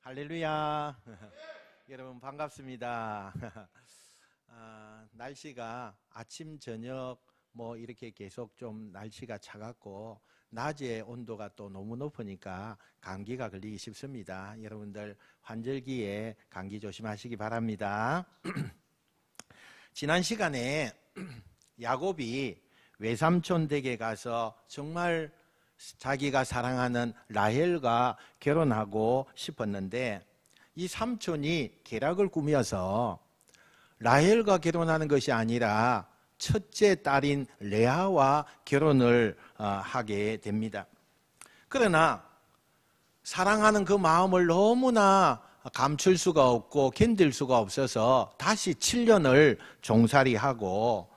할렐루야. 여러분 반갑습니다. 날씨가 아침 저녁 이렇게 계속 좀 날씨가 차갑고 낮에 온도가 또 너무 높으니까 감기가 걸리기 쉽습니다. 여러분들 환절기에 감기 조심하시기 바랍니다. 지난 시간에 야곱이 외삼촌 댁에 가서 정말 자기가 사랑하는 라헬과 결혼하고 싶었는데 이 삼촌이 계략을 꾸며서 라헬과 결혼하는 것이 아니라 첫째 딸인 레아와 결혼을 하게 됩니다. 그러나 사랑하는 그 마음을 너무나 감출 수가 없고 견딜 수가 없어서 다시 7년을 종살이하고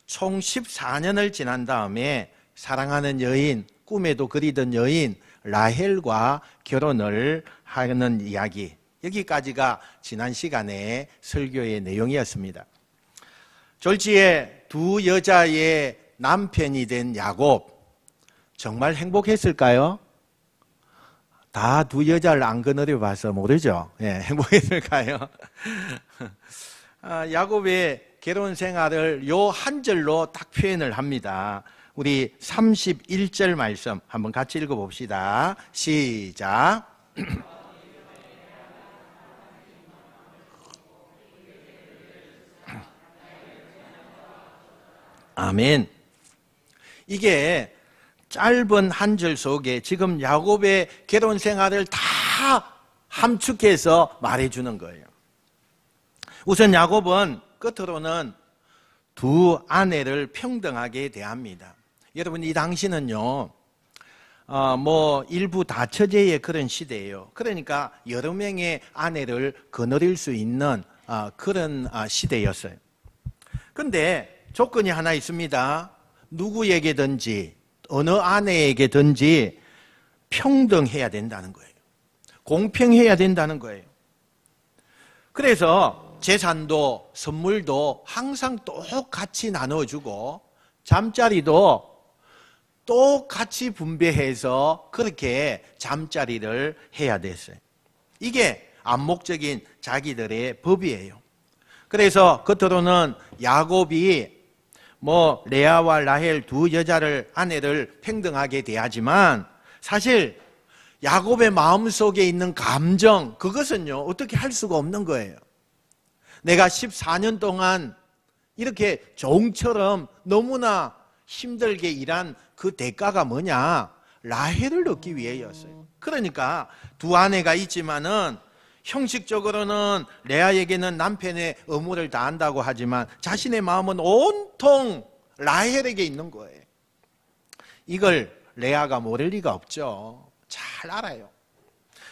총 14년을 지난 다음에 사랑하는 여인, 꿈에도 그리던 여인 라헬과 결혼을 하는 이야기, 여기까지가 지난 시간에 설교의 내용이었습니다. 졸지에 두 여자의 남편이 된 야곱, 정말 행복했을까요? 다 두 여자를 안 거느려 봐서 모르죠. 행복했을까요? 야곱의 결혼 생활을 요 한 절로 딱 표현을 합니다. 우리 31절 말씀 한번 같이 읽어봅시다. 시작. 아멘. 이게 짧은 한 절 속에 지금 야곱의 결혼 생활을 다 함축해서 말해주는 거예요. 우선 야곱은 끝으로는 두 아내를 평등하게 대합니다. 여러분, 이 당시는요, 일부 다처제의 그런 시대예요. 그러니까 여러 명의 아내를 거느릴 수 있는 그런 시대였어요. 근데 조건이 하나 있습니다. 누구에게든지 어느 아내에게든지 평등해야 된다는 거예요. 공평해야 된다는 거예요. 그래서 재산도 선물도 항상 똑같이 나눠주고 잠자리도 똑같이 분배해서 그렇게 잠자리를 해야 됐어요. 이게 암묵적인 자기들의 법이에요. 그래서 겉으로는 야곱이 레아와 라헬 두 아내를 평등하게 대하지만 사실 야곱의 마음속에 있는 감정, 그것은요 어떻게 할 수가 없는 거예요. 내가 14년 동안 이렇게 종처럼 너무나 힘들게 일한 그 대가가 뭐냐? 라헬을 얻기 위해였어요. 그러니까 두 아내가 있지만은 형식적으로는 레아에게는 남편의 의무를 다한다고 하지만 자신의 마음은 온통 라헬에게 있는 거예요. 이걸 레아가 모를 리가 없죠. 잘 알아요.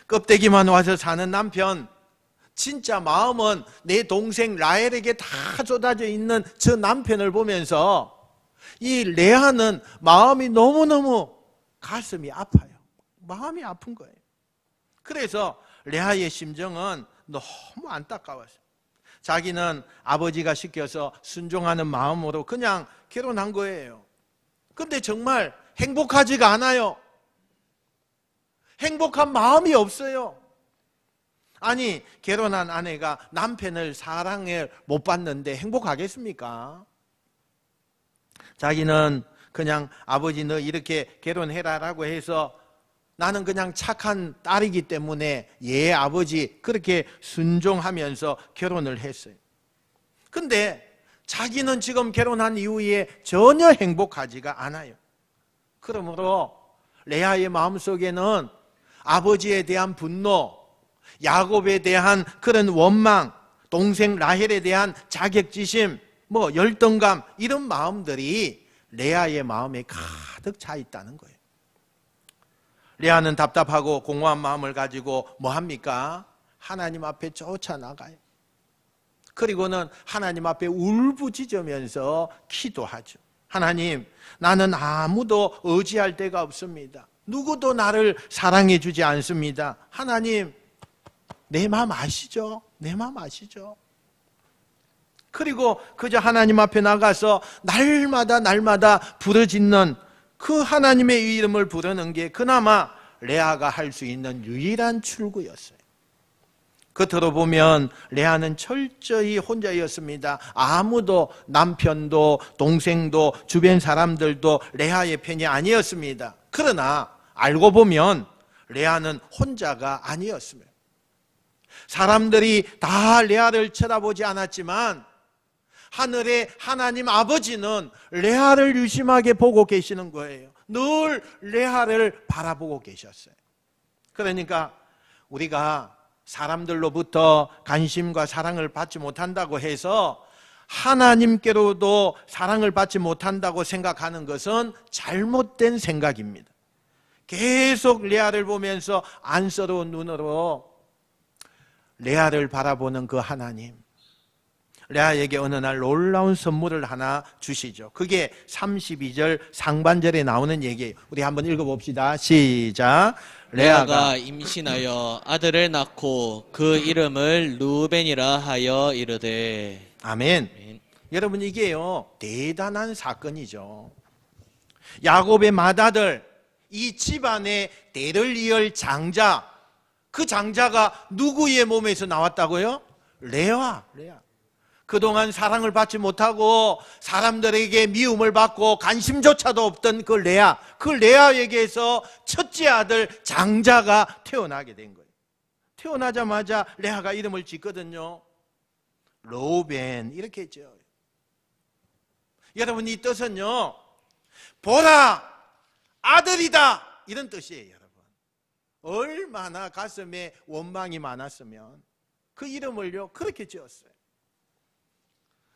껍데기만 와서 사는 남편, 진짜 마음은 내 동생 라헬에게 다 쏟아져 있는 저 남편을 보면서 이 레아는 마음이 너무너무 가슴이 아파요. 마음이 아픈 거예요. 그래서 레아의 심정은 너무 안타까웠어요. 자기는 아버지가 시켜서 순종하는 마음으로 그냥 결혼한 거예요. 근데 정말 행복하지가 않아요. 행복한 마음이 없어요. 아니, 결혼한 아내가 남편을 사랑을 못 받는데 행복하겠습니까? 자기는 그냥 아버지 너 이렇게 결혼해라라고 해서 나는 그냥 착한 딸이기 때문에 아버지 그렇게 순종하면서 결혼을 했어요. 근데 자기는 지금 결혼한 이후에 전혀 행복하지가 않아요. 그러므로 레아의 마음속에는 아버지에 대한 분노, 야곱에 대한 그런 원망, 동생 라헬에 대한 자격지심, 열등감, 이런 마음들이 레아의 마음에 가득 차 있다는 거예요. 레아는 답답하고 공허한 마음을 가지고 뭐 합니까? 하나님 앞에 쫓아나가요. 그리고는 하나님 앞에 울부짖으면서 기도하죠. 하나님, 나는 아무도 의지할 데가 없습니다. 누구도 나를 사랑해 주지 않습니다. 하나님, 내 마음 아시죠? 내 마음 아시죠? 그리고 그저 하나님 앞에 나가서 날마다 부르짖는 그 하나님의 이름을 부르는 게 그나마 레아가 할 수 있는 유일한 출구였어요. 겉으로 보면 레아는 철저히 혼자였습니다. 아무도, 남편도 동생도 주변 사람들도 레아의 편이 아니었습니다. 그러나 알고 보면 레아는 혼자가 아니었습니다. 사람들이 다 레아를 쳐다보지 않았지만 하늘의 하나님 아버지는 레아를 유심하게 보고 계시는 거예요. 늘 레아를 바라보고 계셨어요. 그러니까 우리가 사람들로부터 관심과 사랑을 받지 못한다고 해서 하나님께로도 사랑을 받지 못한다고 생각하는 것은 잘못된 생각입니다. 계속 레아를 보면서 안쓰러운 눈으로 레아를 바라보는 그 하나님, 레아에게 어느 날 놀라운 선물을 하나 주시죠. 그게 32절 상반절에 나오는 얘기예요. 우리 한번 읽어봅시다. 시작. 레아가 임신하여 아들을 낳고 그 이름을 루벤이라 하여 이르되. 아멘. 아멘. 여러분, 이게요 대단한 사건이죠. 야곱의 맏아들, 이 집안의 대를 이을 장자, 그 장자가 누구의 몸에서 나왔다고요? 레아. 그동안 사랑을 받지 못하고 사람들에게 미움을 받고 관심조차도 없던 그 레아에게서 첫째 아들 장자가 태어나게 된 거예요. 태어나자마자 레아가 이름을 짓거든요. 로벤, 이렇게 했죠. 여러분, 이 뜻은요, 보라, 아들이다, 이런 뜻이에요. 여러분, 얼마나 가슴에 원망이 많았으면 그 이름을요 그렇게 지었어요.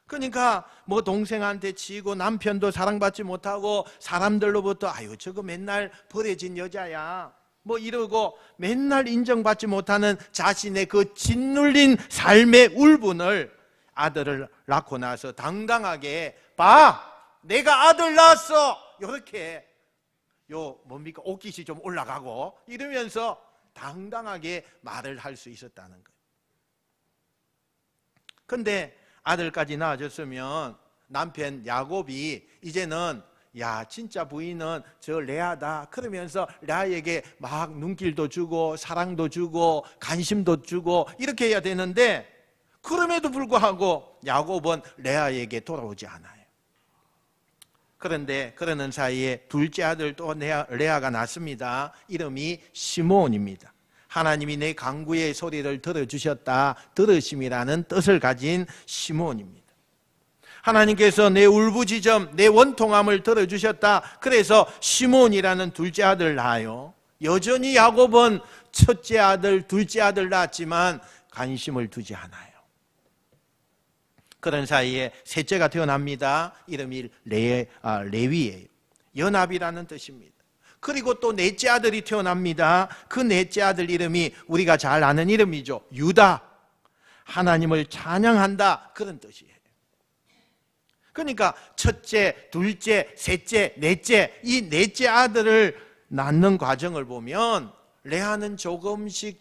그러니까 뭐 동생한테 치고 남편도 사랑받지 못하고 사람들로부터 아유 저거 맨날 버려진 여자야 뭐 이러고 맨날 인정받지 못하는 자신의 그 짓눌린 삶의 울분을 아들을 낳고 나서 당당하게 봐, 내가 아들 낳았어, 이렇게 뭡니까, 옷깃이 좀 올라가고 이러면서 당당하게 말을 할 수 있었다는 거예요. 근데 아들까지 낳아줬으면 남편 야곱이 이제는 야 진짜 부인은 저 레아다 그러면서 레아에게 막 눈길도 주고 사랑도 주고 관심도 주고 이렇게 해야 되는데, 그럼에도 불구하고 야곱은 레아에게 돌아오지 않아요. 그런데 그러는 사이에 둘째 아들 또 레아가 낳습니다. 이름이 시므온입니다. 하나님이 내 간구의 소리를 들어주셨다, 들으심이라는 뜻을 가진 시므온입니다. 하나님께서 내 울부짖음, 내 원통함을 들어주셨다, 그래서 시므온이라는 둘째 아들을 낳아요. 여전히 야곱은 첫째 아들, 둘째 아들 낳았지만 관심을 두지 않아요. 그런 사이에 셋째가 태어납니다. 이름이 레위예요. 연합이라는 뜻입니다. 그리고 또 넷째 아들이 태어납니다. 그 넷째 아들 이름이 우리가 잘 아는 이름이죠. 유다. 하나님을 찬양한다, 그런 뜻이에요. 그러니까 첫째, 둘째, 셋째, 넷째, 이 넷째 아들을 낳는 과정을 보면 레아는 조금씩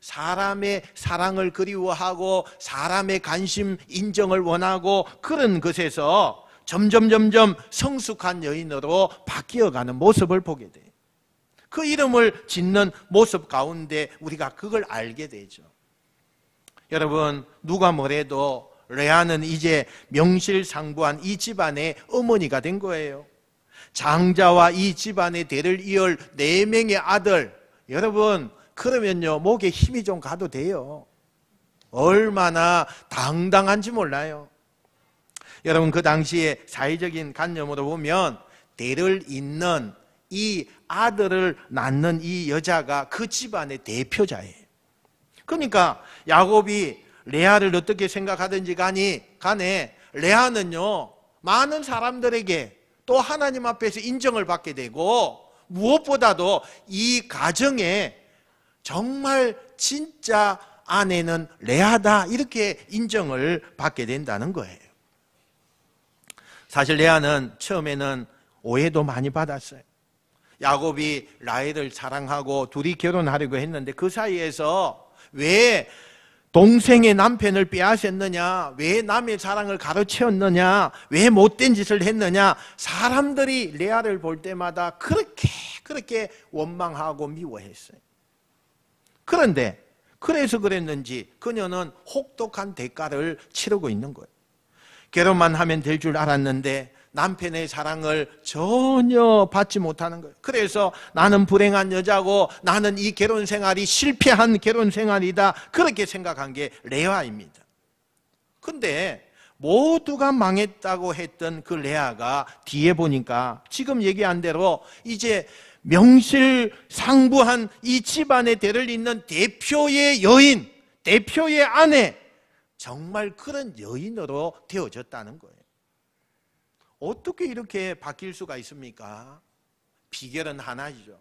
사람의 사랑을 그리워하고 사람의 관심, 인정을 원하고 그런 것에서 점점 성숙한 여인으로 바뀌어가는 모습을 보게 돼요. 그 이름을 짓는 모습 가운데 우리가 그걸 알게 되죠. 여러분, 누가 뭐래도 레아는 이제 명실상부한 이 집안의 어머니가 된 거예요. 장자와 이 집안의 대를 이을 4명의 아들, 여러분 그러면요 목에 힘이 좀 가도 돼요. 얼마나 당당한지 몰라요. 여러분, 그 당시에 사회적인 관념으로 보면 대를 잇는 이 아들을 낳는 이 여자가 그 집안의 대표자예요. 그러니까 야곱이 레아를 어떻게 생각하든지 간에 레아는요 많은 사람들에게 또 하나님 앞에서 인정을 받게 되고, 무엇보다도 이 가정에 정말 진짜 아내는 레아다, 이렇게 인정을 받게 된다는 거예요. 사실 레아는 처음에는 오해도 많이 받았어요. 야곱이 라헬을 사랑하고 둘이 결혼하려고 했는데 그 사이에서 왜 동생의 남편을 빼앗았느냐, 왜 남의 사랑을 가로채었느냐, 왜 못된 짓을 했느냐, 사람들이 레아를 볼 때마다 그렇게 원망하고 미워했어요. 그런데 그래서 그랬는지 그녀는 혹독한 대가를 치르고 있는 거예요. 결혼만 하면 될 줄 알았는데 남편의 사랑을 전혀 받지 못하는 거예요. 그래서 나는 불행한 여자고 나는 이 결혼 생활이 실패한 결혼 생활이다, 그렇게 생각한 게 레아입니다. 근데 모두가 망했다고 했던 그 레아가 뒤에 보니까 지금 얘기한 대로 이제 명실상부한 이 집안의 대를 잇는 대표의 여인, 대표의 아내, 정말 그런 여인으로 되어졌다는 거예요. 어떻게 이렇게 바뀔 수가 있습니까? 비결은 하나이죠.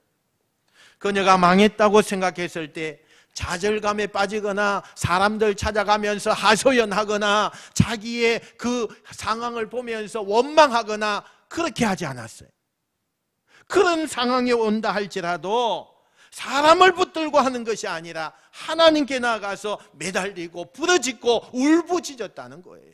그녀가 망했다고 생각했을 때 좌절감에 빠지거나 사람들 찾아가면서 하소연하거나 자기의 그 상황을 보면서 원망하거나 그렇게 하지 않았어요. 그런 상황이 온다 할지라도 사람을 붙들고 하는 것이 아니라 하나님께 나아가서 매달리고 부르짖고 울부짖었다는 거예요.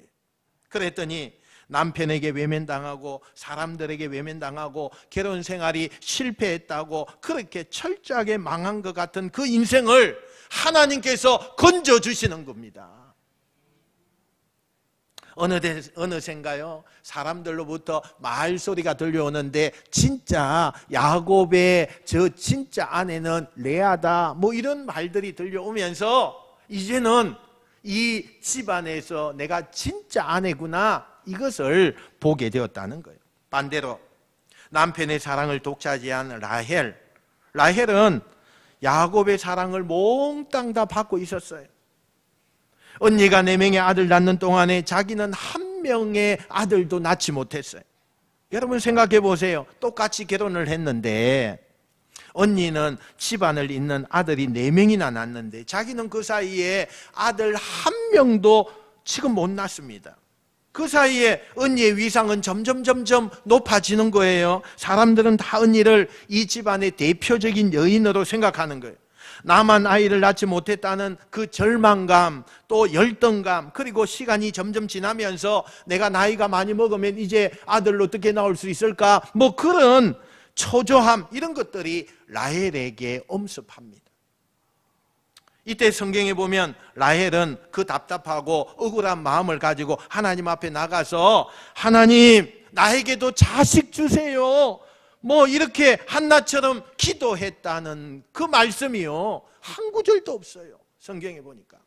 그랬더니 남편에게 외면당하고 사람들에게 외면당하고 결혼 생활이 실패했다고 그렇게 철저하게 망한 것 같은 그 인생을 하나님께서 건져주시는 겁니다. 어느샌가요? 사람들로부터 말소리가 들려오는데 진짜 야곱의 저 진짜 아내는 레아다, 뭐 이런 말들이 들려오면서 이제는 이 집안에서 내가 진짜 아내구나, 이것을 보게 되었다는 거예요. 반대로 남편의 사랑을 독차지한 라헬은 야곱의 사랑을 몽땅 다 받고 있었어요. 언니가 4명의 아들 낳는 동안에 자기는 1명의 아들도 낳지 못했어요. 여러분 생각해 보세요. 똑같이 결혼을 했는데 언니는 집안을 잇는 아들이 4명이나 낳았는데 자기는 그 사이에 아들 1명도 지금 못 낳습니다. 그 사이에 언니의 위상은 점점 높아지는 거예요. 사람들은 다 언니를 이 집안의 대표적인 여인으로 생각하는 거예요. 나만 아이를 낳지 못했다는 그 절망감, 또 열등감, 그리고 시간이 점점 지나면서 내가 나이가 많이 먹으면 이제 아들로 어떻게 나올 수 있을까, 뭐 그런 초조함, 이런 것들이 라헬에게 엄습합니다. 이때 성경에 보면 라헬은 그 답답하고 억울한 마음을 가지고 하나님 앞에 나가서 하나님, 나에게도 자식 주세요, 뭐 이렇게 한나처럼 기도했다는 그 말씀이요, 한 구절도 없어요. 성경에 보니까.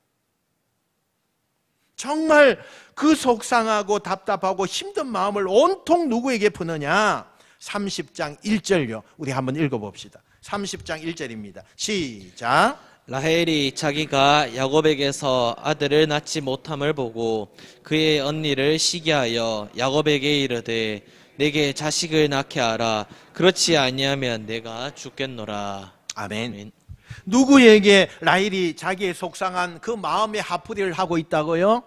정말 그 속상하고 답답하고 힘든 마음을 온통 누구에게 푸느냐? 30장 1절요. 우리 한번 읽어봅시다. 30장 1절입니다. 시작. 라헬이 자기가 야곱에게서 아들을 낳지 못함을 보고 그의 언니를 시기하여 야곱에게 이르되 내게 자식을 낳게 하라. 그렇지 아니하면 내가 죽겠노라. 아멘. 누구에게 라헬이 자기의 속상한 그 마음의 화풀이를 하고 있다고요?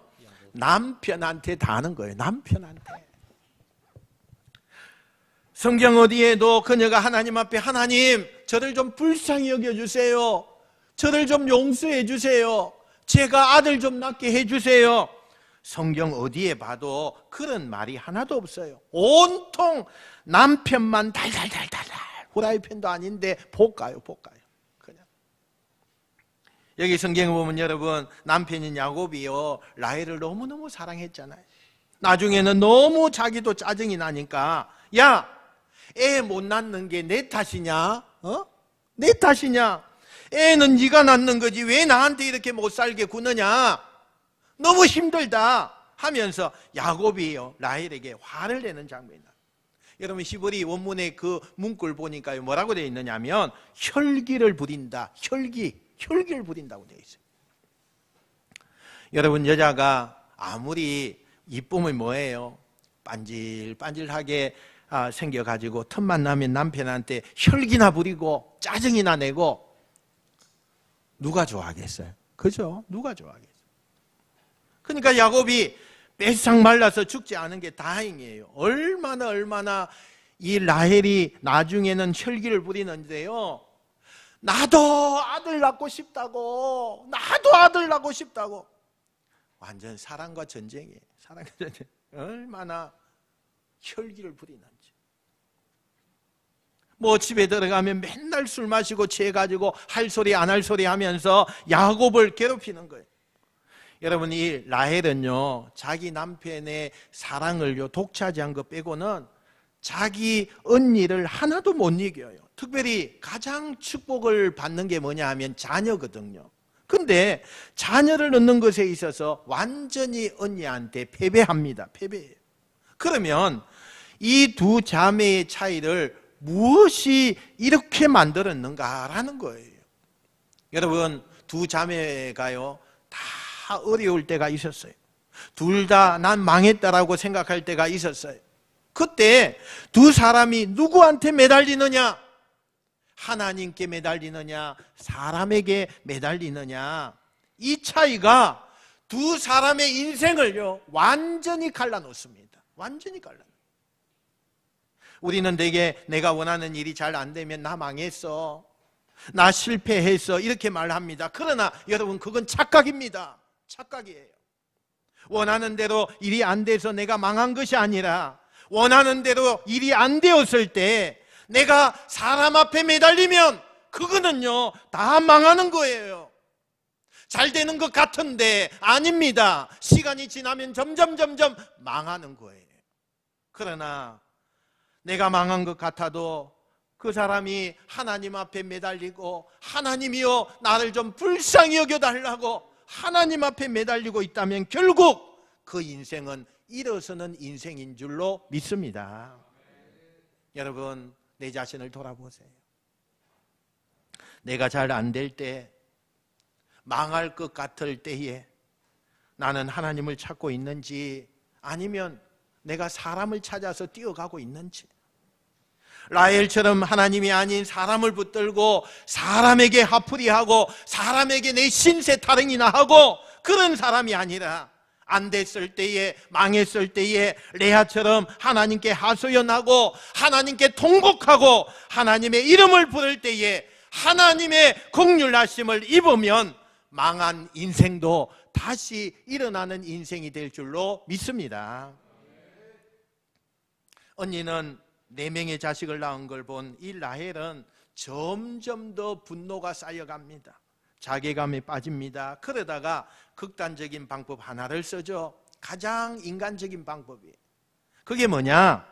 남편한테 다 하는 거예요. 남편한테. 성경 어디에도 그녀가 하나님 앞에 하나님, 저를 좀 불쌍히 여겨주세요, 저를 좀 용서해 주세요, 제가 아들 좀 낳게 해주세요, 성경 어디에 봐도 그런 말이 하나도 없어요. 온통 남편만 달달달달, 후라이팬도 아닌데 볶아요. 그냥. 여기 성경을 보면 여러분, 남편인 야곱이요, 라헬을 너무너무 사랑했잖아요. 나중에는 너무 자기도 짜증이 나니까, 야, 애 못 낳는 게 내 탓이냐? 내 탓이냐? 애는 네가 낳는 거지 왜 나한테 이렇게 못 살게 구느냐? 너무 힘들다 하면서 야곱이요, 라헬에게 화를 내는 장면이다. 여러분 히브리 원문의 그 문구를 보니까요, 뭐라고 되어 있느냐면 혈기를 부린다. 혈기를 부린다고 되어 있어요. 여러분, 여자가 아무리 이쁨이 뭐예요? 반질반질하게 생겨가지고 틈만 나면 남편한테 혈기나 부리고 짜증이나 내고, 누가 좋아하겠어요? 그죠? 누가 좋아하겠어요? 그러니까 야곱이 빼싹 말라서 죽지 않은 게 다행이에요. 얼마나 이 라헬이 나중에는 혈기를 부리는데요, 나도 아들 낳고 싶다고, 완전 사랑과 전쟁이에요. 사랑과 전쟁. 얼마나 혈기를 부리는지. 뭐 집에 들어가면 맨날 술 마시고 취해가지고 할 소리 안 할 소리 하면서 야곱을 괴롭히는 거예요. 여러분, 이 라헬은요, 자기 남편의 사랑을요 독차지한 것 빼고는 자기 언니를 하나도 못 이겨요. 특별히 가장 축복을 받는 게 뭐냐 하면 자녀거든요. 근데 자녀를 얻는 것에 있어서 완전히 언니한테 패배합니다. 패배해요. 그러면 이 두 자매의 차이를 무엇이 이렇게 만들었는가라는 거예요. 여러분, 두 자매가요 다 어려울 때가 있었어요. 둘 다 난 망했다라고 생각할 때가 있었어요. 그때 두 사람이 누구한테 매달리느냐? 하나님께 매달리느냐? 사람에게 매달리느냐? 이 차이가 두 사람의 인생을요 완전히 갈라놓습니다. 완전히 갈라놓습니다. 우리는 되게 내가 원하는 일이 잘 안 되면 나 망했어, 나 실패했어 이렇게 말합니다. 그러나 여러분, 그건 착각입니다. 착각이에요. 원하는 대로 일이 안 돼서 내가 망한 것이 아니라 원하는 대로 일이 안 되었을 때 내가 사람 앞에 매달리면 그거는요 다 망하는 거예요. 잘 되는 것 같은데 아닙니다. 시간이 지나면 점점 망하는 거예요. 그러나 내가 망한 것 같아도 그 사람이 하나님 앞에 매달리고 하나님이여 나를 좀 불쌍히 여겨달라고 하나님 앞에 매달리고 있다면 결국 그 인생은 일어서는 인생인 줄로 믿습니다. 여러분, 내 자신을 돌아보세요. 내가 잘 안 될 때, 망할 것 같을 때에 나는 하나님을 찾고 있는지 아니면 내가 사람을 찾아서 뛰어가고 있는지, 라헬처럼 하나님이 아닌 사람을 붙들고 사람에게 화풀이하고 사람에게 내 신세 타령이나 하고 그런 사람이 아니라 안 됐을 때에, 망했을 때에 레아처럼 하나님께 하소연하고 하나님께 통곡하고 하나님의 이름을 부를 때에 하나님의 긍휼하심을 입으면 망한 인생도 다시 일어나는 인생이 될 줄로 믿습니다. 언니는 4명의 자식을 낳은 걸 본 이 라헬은 점점 더 분노가 쌓여갑니다. 자괴감에 빠집니다. 그러다가 극단적인 방법 하나를 쓰죠. 가장 인간적인 방법이에요. 그게 뭐냐?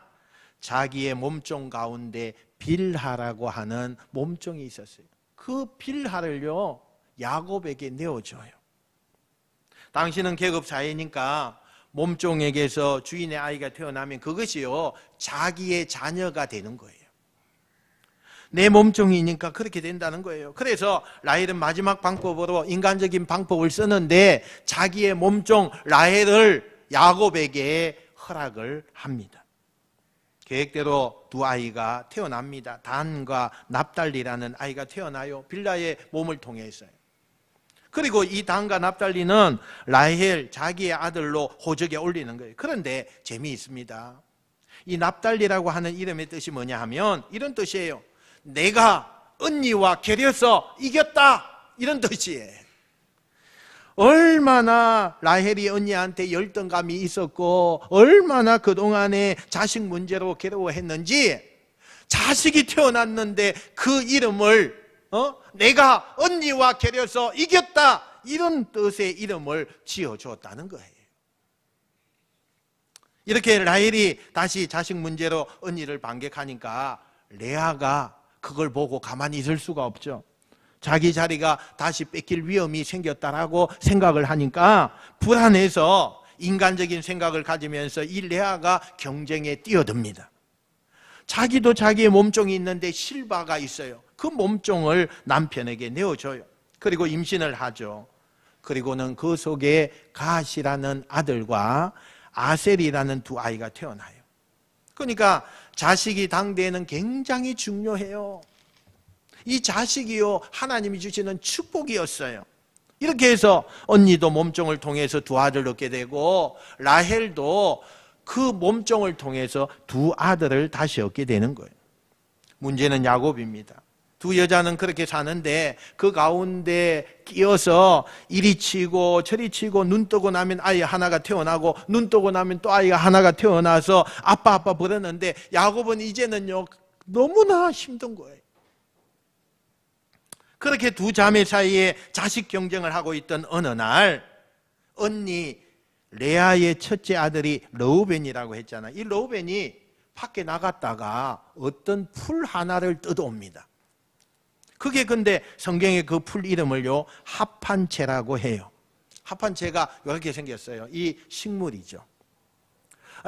자기의 몸종 가운데 빌하라고 하는 몸종이 있었어요. 그 빌하를요 야곱에게 내어줘요. 당신은 계급사회니까 몸종에게서 주인의 아이가 태어나면 그것이요 자기의 자녀가 되는 거예요. 내 몸종이니까 그렇게 된다는 거예요. 그래서 라헬은 마지막 방법으로 인간적인 방법을 쓰는데 자기의 몸종 라헬을 야곱에게 허락을 합니다. 계획대로 두 아이가 태어납니다. 단과 납달리라는 아이가 태어나요. 빌라의 몸을 통해서요. 그리고 이 단과 납달리는 라헬 자기의 아들로 호적에 올리는 거예요. 그런데 재미있습니다. 이 납달리라고 하는 이름의 뜻이 뭐냐 하면 이런 뜻이에요. 내가 언니와 겨려서 이겼다, 이런 뜻이에요. 얼마나 라헬이 언니한테 열등감이 있었고 얼마나 그동안에 자식 문제로 괴로워했는지 자식이 태어났는데 그 이름을 내가 언니와 겨려서 이겼다, 이런 뜻의 이름을 지어주었다는 거예요. 이렇게 라헬이 다시 자식 문제로 언니를 반격하니까 레아가 그걸 보고 가만히 있을 수가 없죠. 자기 자리가 다시 뺏길 위험이 생겼다라고 생각을 하니까 불안해서 인간적인 생각을 가지면서 이 레아가 경쟁에 뛰어듭니다. 자기도 자기의 몸종이 있는데 실바가 있어요. 그 몸종을 남편에게 내어줘요. 그리고 임신을 하죠. 그리고는 그 속에 갓이라는 아들과 아셀이라는 두 아이가 태어나요. 그러니까 자식이 당대에는 굉장히 중요해요. 이 자식이요 하나님이 주시는 축복이었어요. 이렇게 해서 언니도 몸종을 통해서 두 아들을 얻게 되고 라헬도 그 몸종을 통해서 두 아들을 다시 얻게 되는 거예요. 문제는 야곱입니다. 두 여자는 그렇게 사는데 그 가운데 끼어서 이리 치고 저리 치고 눈 뜨고 나면 아이 하나가 태어나고 눈 뜨고 나면 또 아이가 하나가 태어나서 아빠 부르는데 야곱은 이제는요 너무나 힘든 거예요. 그렇게 두 자매 사이에 자식 경쟁을 하고 있던 어느 날 언니 레아의 첫째 아들이 르우벤이라고 했잖아요. 이 르우벤이 밖에 나갔다가 어떤 풀 하나를 뜯어옵니다. 그게 근데 성경에 그 풀 이름을요 하판채라고 해요. 하판채가 이렇게 생겼어요. 이 식물이죠.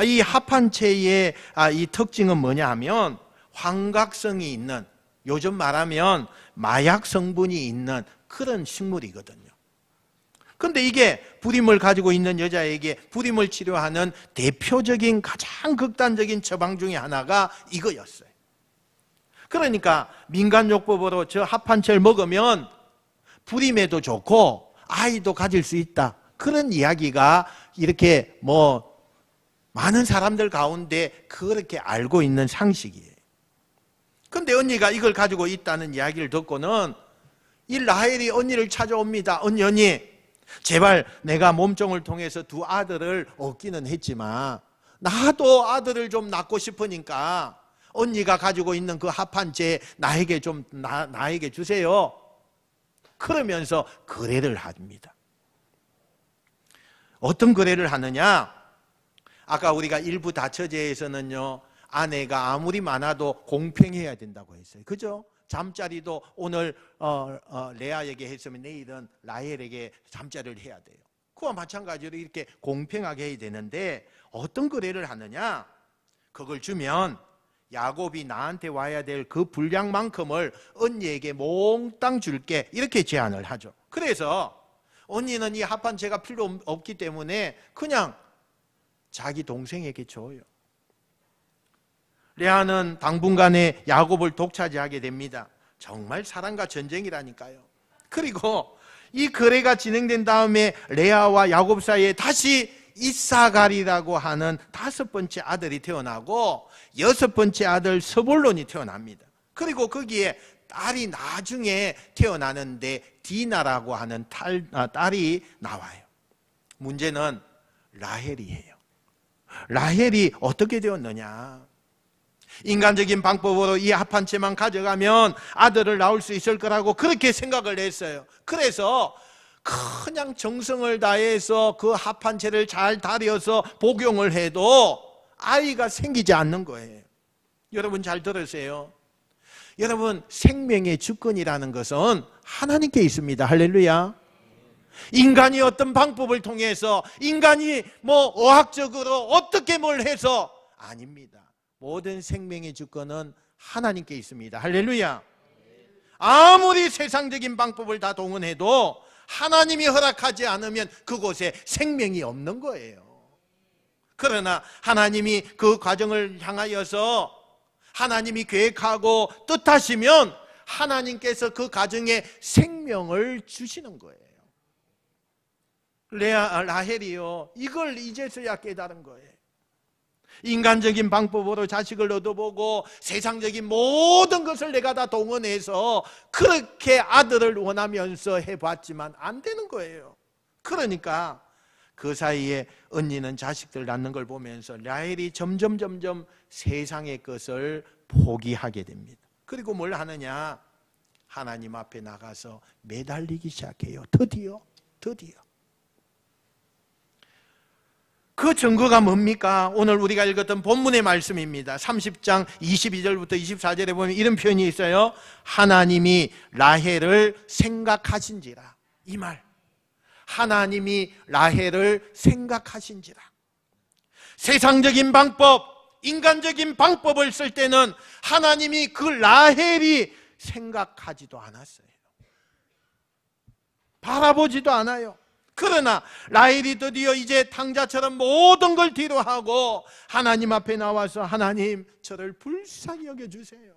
이 하판채의 이 특징은 뭐냐 하면 환각성이 있는, 요즘 말하면 마약 성분이 있는 그런 식물이거든요. 근데 이게 불임을 가지고 있는 여자에게 불임을 치료하는 대표적인 가장 극단적인 처방 중에 하나가 이거였어요. 그러니까 민간요법으로 저 합한채를 먹으면 불임에도 좋고 아이도 가질 수 있다, 그런 이야기가 이렇게 많은 사람들 가운데 그렇게 알고 있는 상식이에요. 근데 언니가 이걸 가지고 있다는 이야기를 듣고는 이 라헬이 언니를 찾아옵니다. 언니, 제발 내가 몸종을 통해서 두 아들을 얻기는 했지만 나도 아들을 좀 낳고 싶으니까 언니가 가지고 있는 그 합한채 나에게 좀 나에게 주세요. 그러면서 거래를 합니다. 어떤 거래를 하느냐? 아까 우리가 일부 다처제에서는요 아내가 아무리 많아도 공평해야 된다고 했어요. 그죠? 잠자리도 오늘 레아에게 했으면 내일은 라헬에게 잠자리를 해야 돼요. 그와 마찬가지로 이렇게 공평하게 해야 되는데 어떤 거래를 하느냐? 그걸 주면 야곱이 나한테 와야 될 그 분량만큼을 언니에게 몽땅 줄게, 이렇게 제안을 하죠. 그래서 언니는 이 합한채가 필요 없기 때문에 그냥 자기 동생에게 줘요. 레아는 당분간에 야곱을 독차지하게 됩니다. 정말 사랑과 전쟁이라니까요. 그리고 이 거래가 진행된 다음에 레아와 야곱 사이에 다시 이사갈이라고 하는 5번째 아들이 태어나고 6번째 아들 스볼론이 태어납니다. 그리고 거기에 딸이 나중에 태어나는데 디나라고 하는 딸이 나와요. 문제는 라헬이에요. 라헬이 어떻게 되었느냐? 인간적인 방법으로 이 합한채만 가져가면 아들을 낳을 수 있을 거라고 그렇게 생각을 했어요. 그래서 그냥 정성을 다해서 그 합한채를 잘 다려서 복용을 해도 아이가 생기지 않는 거예요. 여러분 잘 들으세요. 여러분, 생명의 주권이라는 것은 하나님께 있습니다. 할렐루야. 인간이 어떤 방법을 통해서, 인간이 의학적으로 어떻게 뭘 해서, 아닙니다. 모든 생명의 주권은 하나님께 있습니다. 할렐루야. 아무리 세상적인 방법을 다 동원해도 하나님이 허락하지 않으면 그곳에 생명이 없는 거예요. 그러나 하나님이 그 과정을 향하여서 하나님이 계획하고 뜻하시면 하나님께서 그 가정에 생명을 주시는 거예요. 라헬이요, 이걸 이제서야 깨달은 거예요. 인간적인 방법으로 자식을 얻어보고 세상적인 모든 것을 내가 다 동원해서 그렇게 아들을 원하면서 해봤지만 안 되는 거예요. 그러니까 그 사이에 언니는 자식들 낳는 걸 보면서 라헬이 점점 세상의 것을 포기하게 됩니다. 그리고 뭘 하느냐? 하나님 앞에 나가서 매달리기 시작해요. 드디어. 그 증거가 뭡니까? 오늘 우리가 읽었던 본문의 말씀입니다. 30장 22절부터 24절에 보면 이런 표현이 있어요. 하나님이 라헬을 생각하신지라. 이 말, 하나님이 라헬을 생각하신지라. 세상적인 방법, 인간적인 방법을 쓸 때는 하나님이 그 라헬이 생각하지도 않았어요. 바라보지도 않아요. 그러나 라헬이 드디어 이제 탕자처럼 모든 걸 뒤로하고 하나님 앞에 나와서 하나님, 저를 불쌍히 여겨주세요.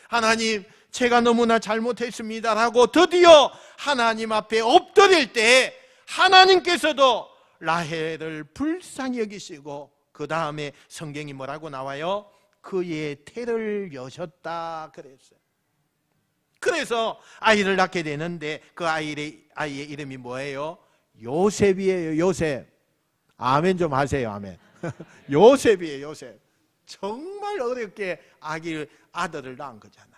하나님, 제가 너무나 잘못했습니다라고 드디어 하나님 앞에 엎드릴 때 하나님께서도 라헬을 불쌍히 여기시고 그 다음에 성경이 뭐라고 나와요? 그의 태를 여셨다 그랬어요. 그래서 아이를 낳게 되는데 그 아이의 이름이 뭐예요? 요셉이에요. 요셉. 아멘 좀 하세요. 아멘. 요셉이에요. 요셉. 정말 어렵게 아들을 낳은 거잖아요.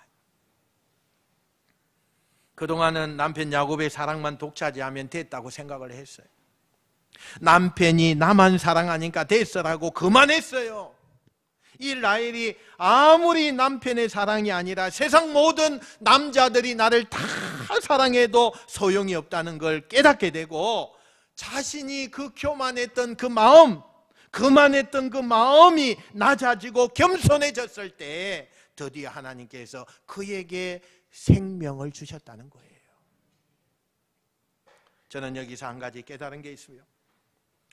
그동안은 남편 야곱의 사랑만 독차지하면 됐다고 생각을 했어요. 남편이 나만 사랑하니까 됐어라고 그만했어요. 이 라헬이 아무리 남편의 사랑이 아니라 세상 모든 남자들이 나를 다 사랑해도 소용이 없다는 걸 깨닫게 되고, 자신이 그 교만했던 그 마음, 그만했던 그 마음이 낮아지고 겸손해졌을 때 드디어 하나님께서 그에게 생명을 주셨다는 거예요. 저는 여기서 한 가지 깨달은 게 있어요.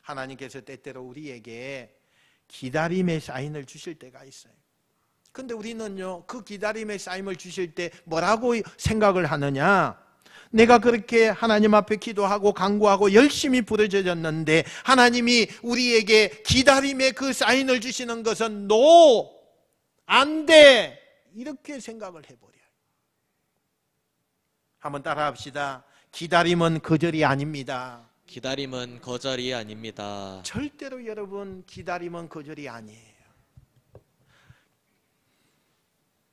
하나님께서 때때로 우리에게 기다림의 사인을 주실 때가 있어요. 근데 우리는요, 그 기다림의 사인을 주실 때 뭐라고 생각을 하느냐? 내가 그렇게 하나님 앞에 기도하고 간구하고 열심히 부르짖었는데 하나님이 우리에게 기다림의 그 사인을 주시는 것은 NO, 안 돼, 이렇게 생각을 해버려요. 한번 따라 합시다. 기다림은 거절이 아닙니다. 기다림은 거절이 아닙니다. 절대로 여러분, 기다림은 거절이 아니에요.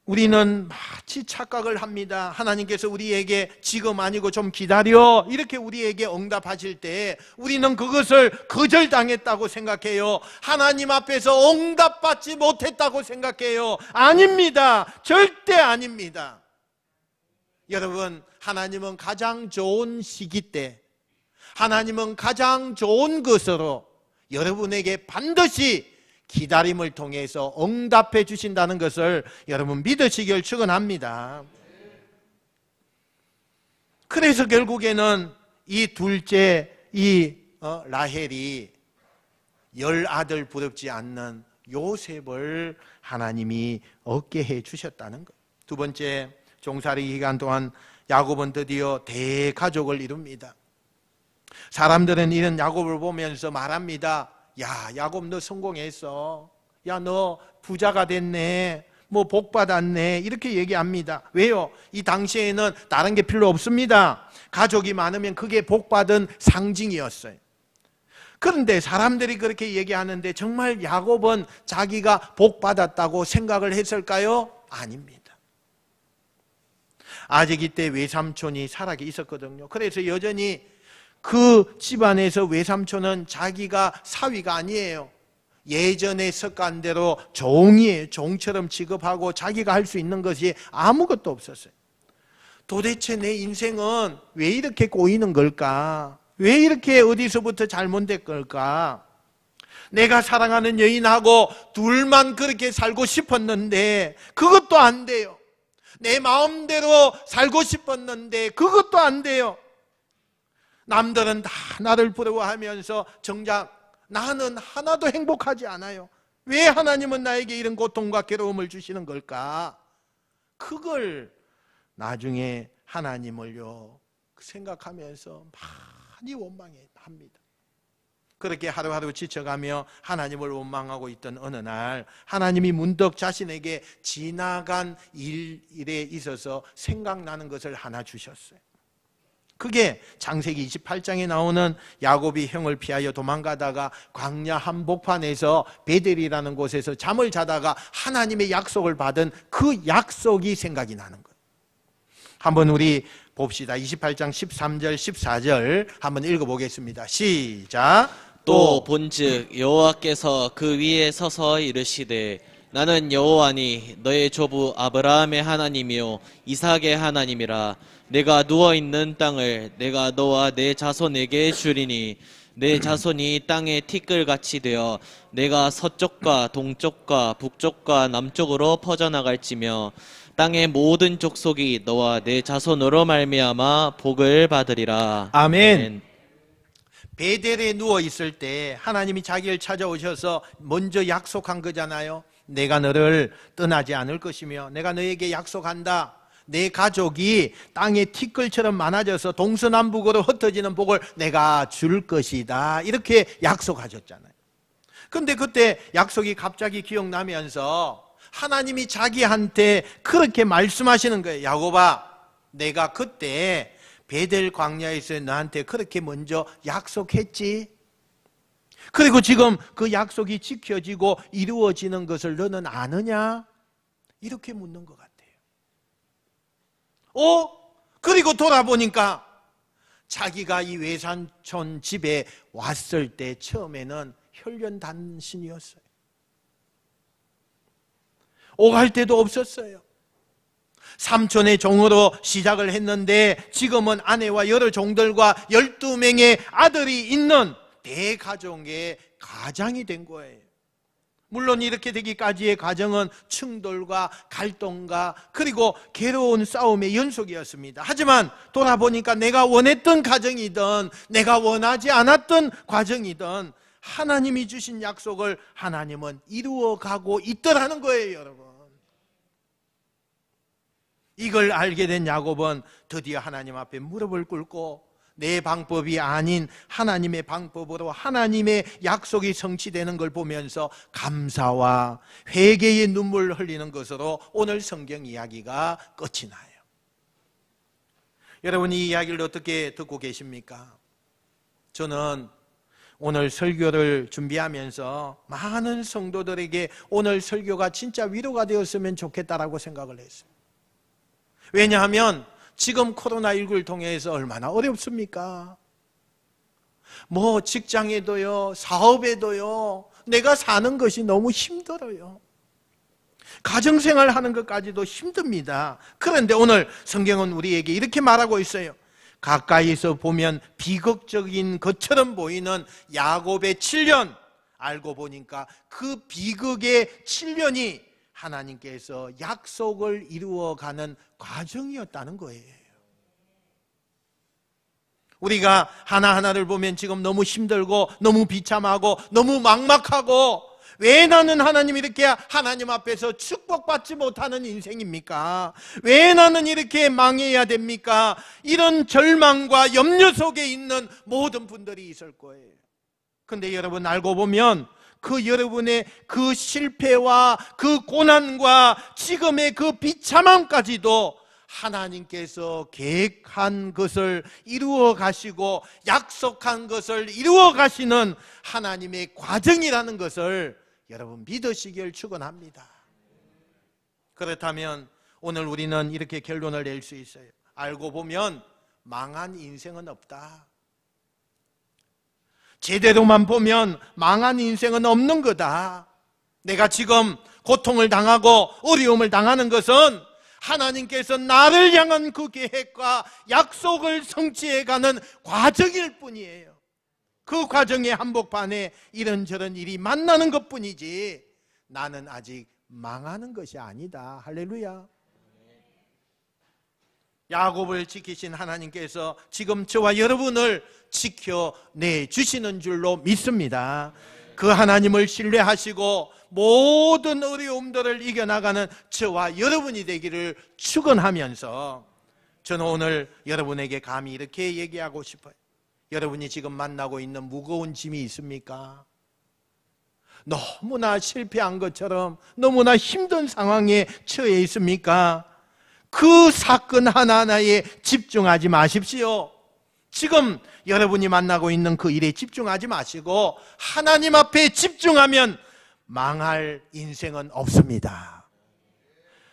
우리는 마치 착각을 합니다. 하나님께서 우리에게 지금 아니고 좀 기다려, 이렇게 우리에게 응답하실 때 우리는 그것을 거절당했다고 생각해요. 하나님 앞에서 응답받지 못했다고 생각해요. 아닙니다. 절대 아닙니다. 여러분, 하나님은 가장 좋은 시기 때, 하나님은 가장 좋은 것으로 여러분에게 반드시 기다림을 통해서 응답해 주신다는 것을 여러분 믿으시길 축원합니다. 그래서 결국에는 이 둘째 라헬이 열 아들 부럽지 않는 요셉을 하나님이 얻게 해 주셨다는 것. 두 번째, 종살이 기간 동안 야곱은 드디어 대가족을 이룹니다. 사람들은 이런 야곱을 보면서 말합니다. 야, 야곱 너 성공했어. 야, 너 부자가 됐네. 뭐 복 받았네. 이렇게 얘기합니다. 왜요? 이 당시에는 다른 게 필요 없습니다. 가족이 많으면 그게 복 받은 상징이었어요. 그런데 사람들이 그렇게 얘기하는데 정말 야곱은 자기가 복 받았다고 생각을 했을까요? 아닙니다. 아직 이때 외삼촌이 살아 있었거든요. 그래서 여전히 그 집안에서 외삼촌은 자기가 사위가 아니에요. 예전의 습관대로 종이에요. 종처럼 취급하고 자기가 할 수 있는 것이 아무것도 없었어요. 도대체 내 인생은 왜 이렇게 꼬이는 걸까? 왜 이렇게 어디서부터 잘못된 걸까? 내가 사랑하는 여인하고 둘만 그렇게 살고 싶었는데 그것도 안 돼요. 내 마음대로 살고 싶었는데 그것도 안 돼요. 남들은 다 나를 부러워하면서 정작 나는 하나도 행복하지 않아요. 왜 하나님은 나에게 이런 고통과 괴로움을 주시는 걸까? 그걸 나중에 하나님을요 생각하면서 많이 원망합니다. 그렇게 하루하루 지쳐가며 하나님을 원망하고 있던 어느 날 하나님이 문득 자신에게 지나간 일에 있어서 생각나는 것을 하나 주셨어요. 그게 창세기 28장에 나오는 야곱이 형을 피하여 도망가다가 광야 한복판에서 베델이라는 곳에서 잠을 자다가 하나님의 약속을 받은 그 약속이 생각이 나는 거예요. 한번 우리 봅시다. 28장 13절 14절 한번 읽어보겠습니다. 시작. 또 본즉 여호와께서 그 위에 서서 이르시되 나는 여호와니 너의 조부 아브라함의 하나님이요 이삭의 하나님이라. 내가 누워있는 땅을 내가 너와 내 자손에게 주리니 내 자손이 땅의 티끌같이 되어 내가 서쪽과 동쪽과 북쪽과 남쪽으로 퍼져나갈지며 땅의 모든 족속이 너와 내 자손으로 말미암아 복을 받으리라. 아멘. 베델에 누워 있을 때 하나님이 자기를 찾아오셔서 먼저 약속한 거잖아요. 내가 너를 떠나지 않을 것이며 내가 너에게 약속한다. 내 가족이 땅의 티끌처럼 많아져서 동서남북으로 흩어지는 복을 내가 줄 것이다. 이렇게 약속하셨잖아요. 그런데 그때 약속이 갑자기 기억나면서 하나님이 자기한테 그렇게 말씀하시는 거예요. 야곱아, 내가 그때 베델 광야에서 너한테 그렇게 먼저 약속했지. 그리고 지금 그 약속이 지켜지고 이루어지는 것을 너는 아느냐? 이렇게 묻는 것 같아요. 그리고 돌아보니까 자기가 이 외산촌 집에 왔을 때 처음에는 혈연단신이었어요. 오갈 데도 없었어요. 삼촌의 종으로 시작을 했는데 지금은 아내와 여러 종들과 12명의 아들이 있는 대가족의 가장이 된 거예요. 물론 이렇게 되기까지의 과정은 충돌과 갈등과 그리고 괴로운 싸움의 연속이었습니다. 하지만 돌아보니까 내가 원했던 가정이든 내가 원하지 않았던 과정이든 하나님이 주신 약속을 하나님은 이루어가고 있더라는 거예요, 여러분. 이걸 알게 된 야곱은 드디어 하나님 앞에 무릎을 꿇고 내 방법이 아닌 하나님의 방법으로 하나님의 약속이 성취되는 걸 보면서 감사와 회개의 눈물을 흘리는 것으로 오늘 성경 이야기가 끝이 나요. 여러분, 이 이야기를 어떻게 듣고 계십니까? 저는 오늘 설교를 준비하면서 많은 성도들에게 오늘 설교가 진짜 위로가 되었으면 좋겠다라고 생각을 했습니다. 왜냐하면 지금 코로나19를 통해서 얼마나 어렵습니까? 뭐 직장에도요, 사업에도요, 내가 사는 것이 너무 힘들어요. 가정생활 하는 것까지도 힘듭니다. 그런데 오늘 성경은 우리에게 이렇게 말하고 있어요. 가까이서 보면 비극적인 것처럼 보이는 야곱의 7년, 알고 보니까 그 비극의 7년이 하나님께서 약속을 이루어가는 과정이었다는 거예요. 우리가 하나하나를 보면 지금 너무 힘들고 너무 비참하고 너무 막막하고 왜 나는 하나님 이렇게 하나님 앞에서 축복받지 못하는 인생입니까? 왜 나는 이렇게 망해야 됩니까? 이런 절망과 염려 속에 있는 모든 분들이 있을 거예요. 근데 여러분, 알고 보면 그 여러분의 그 실패와 그 고난과 지금의 그 비참함까지도 하나님께서 계획한 것을 이루어 가시고 약속한 것을 이루어 가시는 하나님의 과정이라는 것을 여러분 믿으시길 축원합니다. 그렇다면 오늘 우리는 이렇게 결론을 낼 수 있어요. 알고 보면 망한 인생은 없다. 제대로만 보면 망한 인생은 없는 거다. 내가 지금 고통을 당하고 어려움을 당하는 것은 하나님께서 나를 향한 그 계획과 약속을 성취해가는 과정일 뿐이에요. 그 과정의 한복판에 이런저런 일이 만나는 것뿐이지 나는 아직 망하는 것이 아니다. 할렐루야. 야곱을 지키신 하나님께서 지금 저와 여러분을 지켜내 주시는 줄로 믿습니다. 그 하나님을 신뢰하시고 모든 어려움들을 이겨나가는 저와 여러분이 되기를 축원하면서 저는 오늘 여러분에게 감히 이렇게 얘기하고 싶어요. 여러분이 지금 만나고 있는 무거운 짐이 있습니까? 너무나 실패한 것처럼 너무나 힘든 상황에 처해 있습니까? 그 사건 하나하나에 집중하지 마십시오. 지금 여러분이 만나고 있는 그 일에 집중하지 마시고 하나님 앞에 집중하면 망할 인생은 없습니다.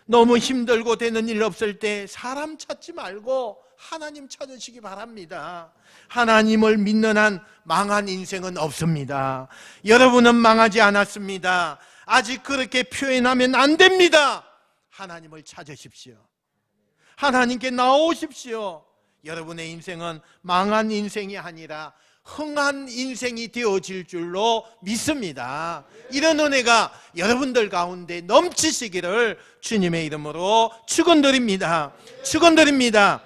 너무 힘들고 되는 일 없을 때 사람 찾지 말고 하나님 찾으시기 바랍니다. 하나님을 믿는 한 망한 인생은 없습니다. 여러분은 망하지 않았습니다. 아직 그렇게 표현하면 안 됩니다. 하나님을 찾으십시오. 하나님께 나오십시오. 여러분의 인생은 망한 인생이 아니라 흥한 인생이 되어질 줄로 믿습니다. 이런 은혜가 여러분들 가운데 넘치시기를 주님의 이름으로 축원드립니다. 축원드립니다.